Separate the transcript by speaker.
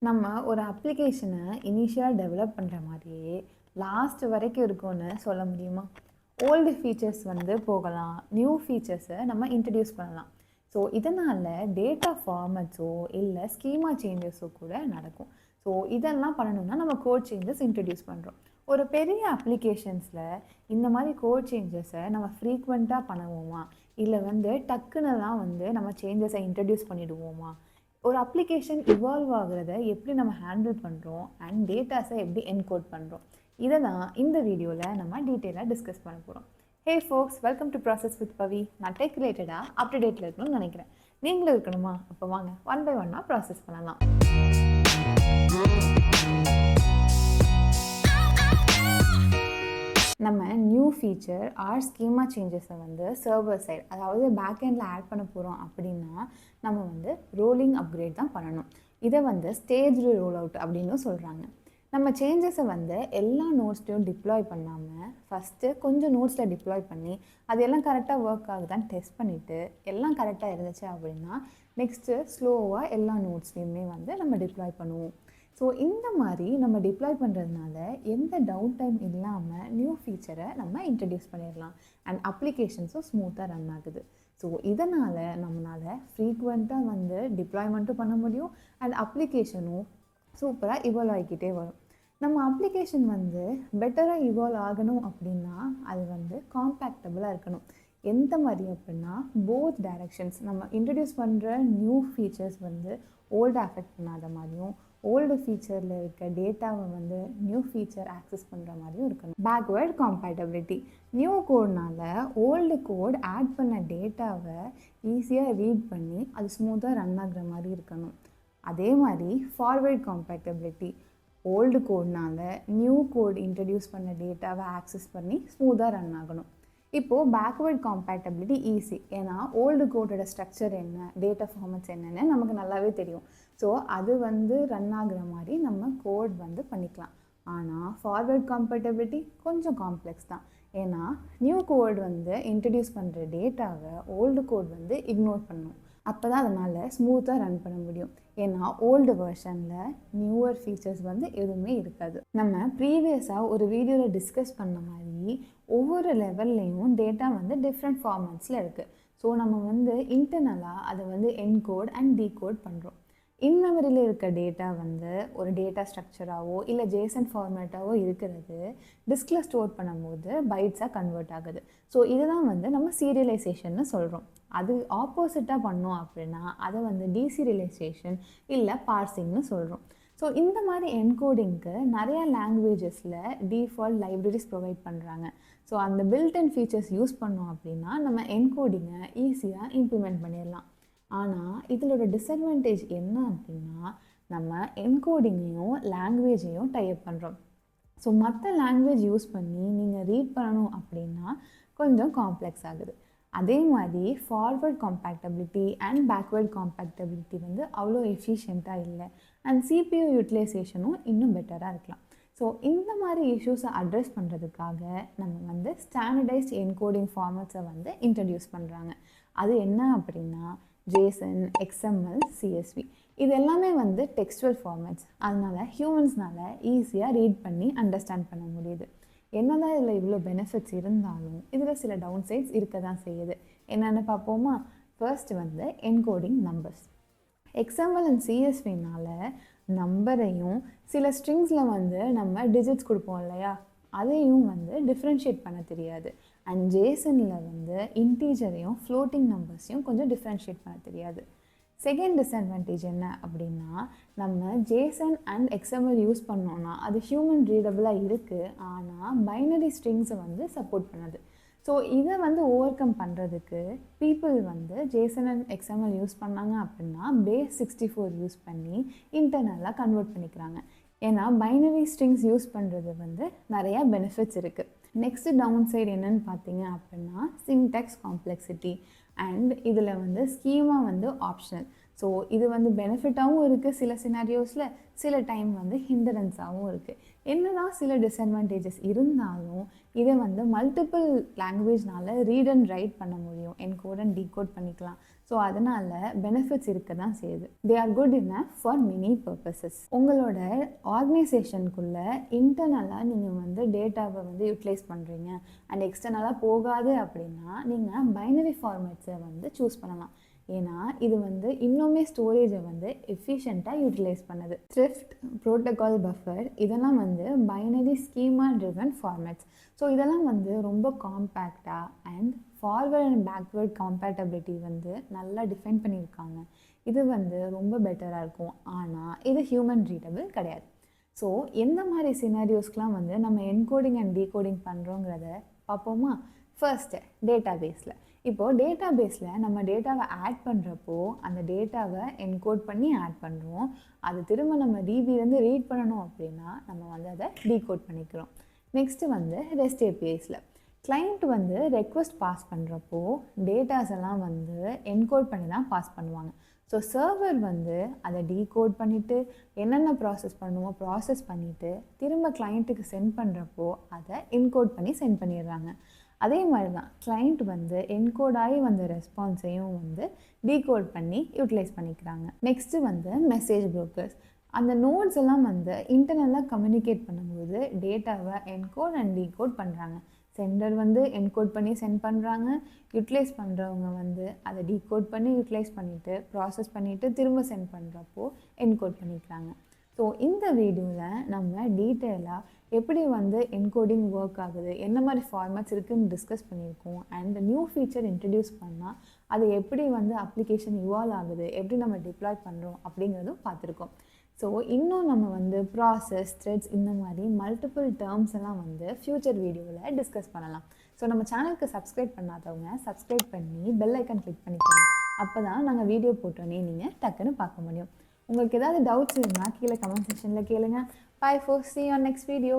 Speaker 1: நம்ம ஒரு அப்ளிகேஷனை இனிஷியலாக டெவலப் பண்ணுற மாதிரியே லாஸ்ட் வரைக்கும் இருக்கும்னு சொல்ல முடியுமா? ஓல்டு ஃபீச்சர்ஸ் வந்து போகலாம், நியூ ஃபீச்சர்ஸை நம்ம இன்ட்ரடியூஸ் பண்ணலாம். ஸோ இதனால் டேட்டா ஃபார்மட்ஸோ இல்லை ஸ்கீமா சேஞ்சஸோ கூட நடக்கும். ஸோ இதெல்லாம் பண்ணணும்னா நம்ம கோட் சேஞ்சஸ் இன்ட்ரடியூஸ் பண்ணுறோம். ஒரு பெரிய அப்ளிகேஷன்ஸில் இந்த மாதிரி கோட் சேஞ்சஸை நம்ம ஃப்ரீக்வெண்ட்டாக பண்ணுவோமா, இல்லை டக்குன்னெல்லாம் நம்ம சேஞ்சஸை இன்ட்ரடியூஸ் பண்ணிவிடுவோமா? ஒரு அப்ளிகேஷன் இவால்வ் ஆகுறத எப்படி நம்ம ஹேண்டில் பண்ணுறோம் அண்ட் டேட்டாஸை எப்படி என்கோட் பண்ணுறோம், இதை தான் இந்த வீடியோவில் நம்ம டீட்டெயிலாக டிஸ்கஸ் பண்ண போகிறோம். ஹே ஃபோக்ஸ், வெல்கம் டு ப்ராசஸ் வித் பவி. நான் டெக் ரிலேட்டடாக அப்டேட்டில் இருக்கணும்னு நினைக்கிறேன். நீங்களும் இருக்கணுமா? அப்போ வாங்க ஒன் பை ஒன்னாக ப்ராசஸ் பண்ணலாம். நம்ம நியூ ஃபீச்சர் ஆர் ஸ்கீமா சேஞ்சஸை சர்வர் சைடு, அதாவது பேக்எண்டில் ஆட் பண்ண போகிறோம் அப்படின்னா நம்ம ரோலிங் அப்கிரேட் தான் பண்ணணும். இதை ஸ்டேஜ்டு ரோல் அவுட் அப்படின்னு சொல்கிறாங்க. நம்ம சேஞ்சஸை எல்லா நோட்ஸ்லையும் டிப்ளாய் பண்ணாமல் ஃபஸ்ட்டு கொஞ்சம் நோட்ஸில் டிப்ளாய் பண்ணி அது எல்லாம் கரெக்டாக ஒர்க் ஆகுதான்னு டெஸ்ட் பண்ணிவிட்டு எல்லாம் கரெக்டாக இருந்துச்சு அப்படின்னா நெக்ஸ்ட்டு ஸ்லோவாக எல்லா நோட்ஸ்லையுமே நம்ம டிப்ளாய் பண்ணுவோம். ஸோ இந்த மாதிரி நம்ம டிப்ளாய் பண்ணுறதுனால எந்த டவுன் டைம் இல்லாமல் நியூ ஃபீச்சரை நம்ம இன்ட்ரடியூஸ் பண்ணிடலாம் அண்ட் அப்ளிகேஷன்ஸும் ஸ்மூத்தாக ரன் ஆகுது. ஸோ இதனால் நம்மளால் ஃப்ரீக்வெண்ட்டாக டிப்ளாய்மெண்ட்டும் பண்ண முடியும் அண்ட் அப்ளிகேஷனும் சூப்பராக இவால்வ் ஆகிக்கிட்டே வரும். நம்ம அப்ளிகேஷன் பெட்டராக இவால்வ் ஆகணும் அப்படின்னா அது காம்பேக்டபுளாக இருக்கணும். எந்த மாதிரி அப்படின்னா போத் டைரக்ஷன்ஸ், நம்ம இன்ட்ரடியூஸ் பண்ணுற நியூ ஃபீச்சர்ஸ் ஓல்டு அஃபெக்ட் பண்ணாத மாதிரியும் ஓல்டு ஃபீச்சரில் இருக்க டேட்டாவை நியூ ஃபீச்சர் ஆக்சஸ் பண்ணுற மாதிரியும் இருக்கணும். பேக்வேர்ட் காம்பேட்டபிலிட்டி, நியூ கோட்னால் ஓல்டு கோட் ஆட் பண்ண டேட்டாவை ஈஸியாக ரீட் பண்ணி அது ஸ்மூத்தாக ரன் ஆகுற மாதிரி இருக்கணும். அதே மாதிரி ஃபார்வேர்ட் காம்பேட்டபிலிட்டி, ஓல்டு கோட்னால் நியூ கோட் இன்ட்ரடியூஸ் பண்ண டேட்டாவை ஆக்சஸ் பண்ணி ஸ்மூத்தாக ரன் ஆகணும். இப்போது பேக்வேர்ட் காம்பேட்டபிலிட்டி ஈஸி, ஏன்னா ஓல்டு கோடோட ஸ்ட்ரக்சர் என்ன, டேட்டா ஃபார்மட்ஸ் என்னென்னு நமக்கு நல்லாவே தெரியும். ஸோ அது ரன் ஆகுற மாதிரி நம்ம கோட் பண்ணிக்கலாம். ஆனால் ஃபார்வேர்ட் காம்பேட்டபிலிட்டி கொஞ்சம் காம்ப்ளெக்ஸ் தான். ஏன்னா நியூ கோட் இன்ட்ரடியூஸ் பண்ணுற டேட்டாவை ஓல்டு கோட் இக்னோர் பண்ணணும். அப்போ தான் அதனால் ஸ்மூத்தாக ரன் பண்ண முடியும். ஏன்னா ஓல்டு வெர்ஷனில் நியூவர் ஃபீச்சர்ஸ் எதுவுமே இருக்காது. நம்ம ப்ரீவியஸாக ஒரு வீடியோவில் டிஸ்கஸ் பண்ண மாதிரி ஒவ்வொரு லெவல்லையும் டேட்டா டிஃப்ரெண்ட் ஃபார்மேட்ஸில் இருக்குது. ஸோ நம்ம இன்டர்னலாக அதை என்கோட் அண்ட் டீகோட் பண்ணுறோம். இன்மெமரியில் இருக்க டேட்டா ஒரு டேட்டா ஸ்ட்ரக்சராகவோ இல்லை ஜேசன் ஃபார்மேட்டாவோ இருக்கிறது டிஸ்கில் ஸ்டோர் பண்ணும்போது பைட்ஸாக கன்வெர்ட் ஆகுது. ஸோ இதுதான் நம்ம சீரியலைசேஷன்னு சொல்கிறோம். அது ஆப்போசிட்டாக பண்ணோம் அப்படின்னா அதை டீசீரியலைசேஷன் இல்லை பார்சிங்னு சொல்கிறோம். ஸோ இந்த மாதிரி என்கோடிங்க்கு நிறையா லாங்குவேஜஸில் டிஃபால்ட் லைப்ரரிஸ் ப்ரொவைட் பண்ணுறாங்க. ஸோ அந்த பில்ட்-இன் ஃபீச்சர்ஸ் யூஸ் பண்ணோம் அப்படின்னா நம்ம என்கோடிங்கை ஈஸியாக இம்ப்ளிமெண்ட் பண்ணிடலாம். ஆனால் இதோட டிஸ்அட்வான்டேஜ் என்ன அப்படின்னா நம்ம என்கோடிங்கையும் லாங்குவேஜையும் டைப் பண்ணுறோம். ஸோ மற்ற லாங்குவேஜ் யூஸ் பண்ணி நீங்கள் ரீட் பண்ணணும் அப்படின்னா கொஞ்சம் காம்ப்ளெக்ஸ் ஆகுது. அதே மாதிரி forward compatibility and backward compatibility அவ்வளோ எஃபிஷியண்ட்டாக இல்லை அண்ட் சிபியூ யூட்டிலைசேஷனும் இன்னும் பெட்டராக இருக்கலாம். ஸோ இந்த மாதிரி இஷ்யூஸை அட்ரெஸ் பண்ணுறதுக்காக நம்ம ஸ்டாண்டர்டைஸ்ட் என்கோடிங் ஃபார்மட்ஸை இன்ட்ரடியூஸ் பண்ணுறாங்க. அது என்ன அப்படின்னா JSON, XML, CSV. இது எல்லாமே டெக்ஸ்டுவல் ஃபார்மேட்ஸ். அதனால் ஹியூமன்ஸ்னால் ஈஸியாக ரீட் பண்ணி அண்டர்ஸ்டாண்ட் பண்ண முடியுது. என்னதான் இதில் இவ்வளோ பெனிஃபிட்ஸ் இருந்தாலும் இதில் சில டவுன் சைட்ஸ் இருக்க தான் செய்யுது. என்னென்னு பார்ப்போமா? First encoding numbers. XML and CSVனால் நம்பரையும் சில ஸ்ட்ரிங்ஸில் நம்ம டிஜிட்ஸ் கொடுப்போம் இல்லையா, அதையும் டிஃப்ரென்ஷியேட் பண்ண தெரியாது. அண்ட் ஜேசனில் இன்டீஜரையும் ஃப்ளோட்டிங் நம்பர்ஸையும் கொஞ்சம் டிஃப்ரென்ஷியேட் பண்ண தெரியாது. செகண்ட் டிஸ்அட்வான்டேஜ் என்ன அப்படின்னா நம்ம JSON அண்ட் XML யூஸ் பண்ணோன்னா அது ஹியூமன் ரீடபிளாக இருக்குது, ஆனால் பைனரி ஸ்ட்ரிங்ஸை சப்போர்ட் பண்ணுது. ஸோ இதை ஓவர் கம் பண்ணுறதுக்கு people JSON and XML use பண்ணாங்க அப்படின்னா பேஸ் 64 யூஸ் பண்ணி இன்டர்னலாக கன்வெர்ட் பண்ணிக்கிறாங்க. ஏன்னா பைனரி ஸ்ட்ரிங்ஸ் யூஸ் பண்ணுறது நிறையா பெனிஃபிட்ஸ் இருக்குது. நெக்ஸ்ட்டு டவுன் சைடு என்னென்னு பார்த்தீங்க அப்படின்னா சின்டாக்ஸ் காம்ப்ளெக்சிட்டி அண்ட் இதில் ஸ்கீமா ஆப்ஷனல். ஸோ இது பெனிஃபிட்டாகவும் இருக்குது சில சினாரியோஸில், சில டைம் ஹிண்டரன்ஸாகவும் இருக்குது. என்னதான் சில டிஸ்அட்வான்டேஜஸ் இருந்தாலும் இதை மல்டிபிள் லாங்குவேஜ்னால் ரீட் அண்ட் ரைட் பண்ண முடியும், என்கோட் அண்ட் டீகோட் பண்ணிக்கலாம். ஸோ அதனால் பெனிஃபிட்ஸ் இருக்க தான் செய்யுது. They are good enough for many purposes. உங்களோட ஆர்கனைசேஷனுக்குள்ளே இன்டர்னலாக நீங்கள் வந்து டேட்டாவை வந்து யூட்டிலைஸ் பண்ணுறீங்க அண்ட் எக்ஸ்டர்னலாக போகாது அப்படின்னா நீங்கள் பைனரி ஃபார்மேட்ஸை வந்து சூஸ் பண்ணலாம். ஏன்னா இது வந்து இன்னுமே ஸ்டோரேஜை வந்து எஃபிஷியண்ட்டாக யூட்டிலைஸ் பண்ணுது. த்ரிஃப்ட், ப்ரோட்டோகால், பஃபர் இதெல்லாம் வந்து binary schema driven formats. So இதெல்லாம் வந்து ரொம்ப காம்பேக்டாக and forward and backward compatibility வந்து நல்லா டிஃபைன் பண்ணியிருக்காங்க. இது வந்து ரொம்ப பெட்டராக இருக்கும். ஆனால் இது ஹியூமன் ரீடபிள் கிடையாது. ஸோ எந்த மாதிரி சினாரியோஸ்க்கெலாம் வந்து நம்ம என்கோடிங் அண்ட் டீகோடிங் பண்ணுறோங்கிறத பார்ப்போமா? ஃபர்ஸ்ட்டு டேட்டா பேஸில். இப்போது டேட்டா பேஸில் நம்ம டேட்டாவை ஆட் பண்ணுறப்போ அந்த டேட்டாவை என்கோட் பண்ணி ஆட் பண்ணுறோம். அது திரும்ப நம்ம டிபிலேருந்து ரீட் பண்ணணும் அப்படின்னா நம்ம வந்து அதை டீகோட் பண்ணிக்கிறோம். நெக்ஸ்ட்டு வந்து ரெஸ்ட் ஏபிஐஸில் கிளைண்ட் வந்து ரெக்வஸ்ட் பாஸ் பண்ணுறப்போ டேட்டாஸ் எல்லாம் வந்து என்கோட் பண்ணி தான் பாஸ் பண்ணுவாங்க. ஸோ சர்வர் வந்து அதை டீகோட் பண்ணிவிட்டு என்னென்ன ப்ராசஸ் பண்ணுமோ ப்ராசஸ் பண்ணிவிட்டு திரும்ப கிளைண்ட்டுக்கு சென்ட் பண்ணுறப்போ அதை என்கோட் பண்ணி சென்ட் பண்ணிடுறாங்க. அதே மாதிரி தான் கிளைண்ட் வந்து என்கோட் ஆகி வந்த ரெஸ்பான்ஸையும் வந்து டீகோட் பண்ணி யூட்டிலைஸ் பண்ணிக்கிறாங்க. நெக்ஸ்ட்டு வந்து மெசேஜ் ப்ரோக்கர்ஸ். அந்த நோட்ஸ் எல்லாம் வந்து இன்டர்னலாக கம்யூனிகேட் பண்ணும்போது டேட்டாவை என்கோட் அண்ட் டீகோட் பண்ணுறாங்க. சென்டர் வந்து என்கோட் பண்ணி சென்ட் பண்ணுறாங்க, யூட்டிலைஸ் பண்ணுறவங்க வந்து அதை டீகோட் பண்ணி யூட்டிலைஸ் பண்ணிவிட்டு ப்ராசஸ் பண்ணிவிட்டு திரும்ப சென்ட் பண்ணுறப்போ என்கோட் பண்ணிக்கிறாங்க. ஸோ இந்த வீடியோவில் நம்ம டீட்டெயிலாக எப்படி வந்து என்கோடிங் ஒர்க் ஆகுது, என்ன மாதிரி ஃபார்மேட்ஸ் இருக்குதுன்னு டிஸ்கஸ் பண்ணியிருக்கோம். அண்ட் நியூ ஃபீச்சர் இன்ட்ரடியூஸ் பண்ணால் அது எப்படி வந்து அப்ளிகேஷன் இவால்வ் ஆகுது, எப்படி நம்ம டிப்ளாய் பண்ணுறோம் அப்படிங்கிறதும் பார்த்துருக்கோம். ஸோ இன்னும் நம்ம வந்து ப்ராசஸ், த்ரெட்ஸ் இந்த மாதிரி மல்டிபிள் டேர்ம்ஸ் எல்லாம் வந்து ஃப்யூச்சர் வீடியோவில் டிஸ்கஸ் பண்ணலாம். ஸோ நம்ம சேனலுக்கு சப்ஸ்கிரைப் பண்ணாதவங்க சப்ஸ்கிரைப் பண்ணி பெல் ஐக்கன் கிளிக் பண்ணிக்கோங்க. அப்போ தான் நாங்கள் வீடியோ போட்டோன்னே நீங்கள் டக்குன்னு பார்க்க முடியும். உங்களுக்கு ஏதாவது டவுட்ஸ் இருந்தால் கீழே கமெண்ட் செக்ஷனில் கேளுங்க. Bye folks, see you on next video.